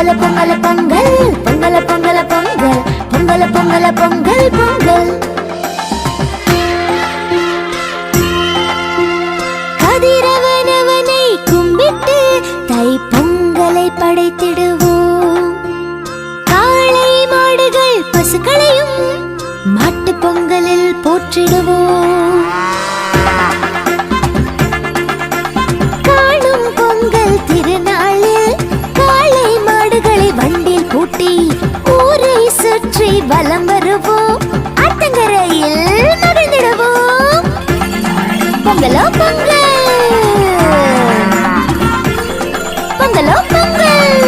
பொங்கல பொங்கல பொங்கல் பொங்கல பொங்கல பொங்கல் பொங்கல பொங்கல பொங்கல் பொங்கல். கதிரவனவனை கும்பிட்டு தை பொங்கலை படைத்திடுவோம். காளை மாடுகள் பசுக்களையும் மாட்டு பொங்கலில் போற்றிடுவோம். காணும் பொங்கல் திருநாளில் காளை மாடுகளை வண்டில் பூட்டி ஊரை சுற்றி வலம் வருவோம். ஆத்தங்கரையில் மகிழ்ந்திடுவோம். பொங்கலோ பொங்கல் பொங்கலோ பொங்கல்.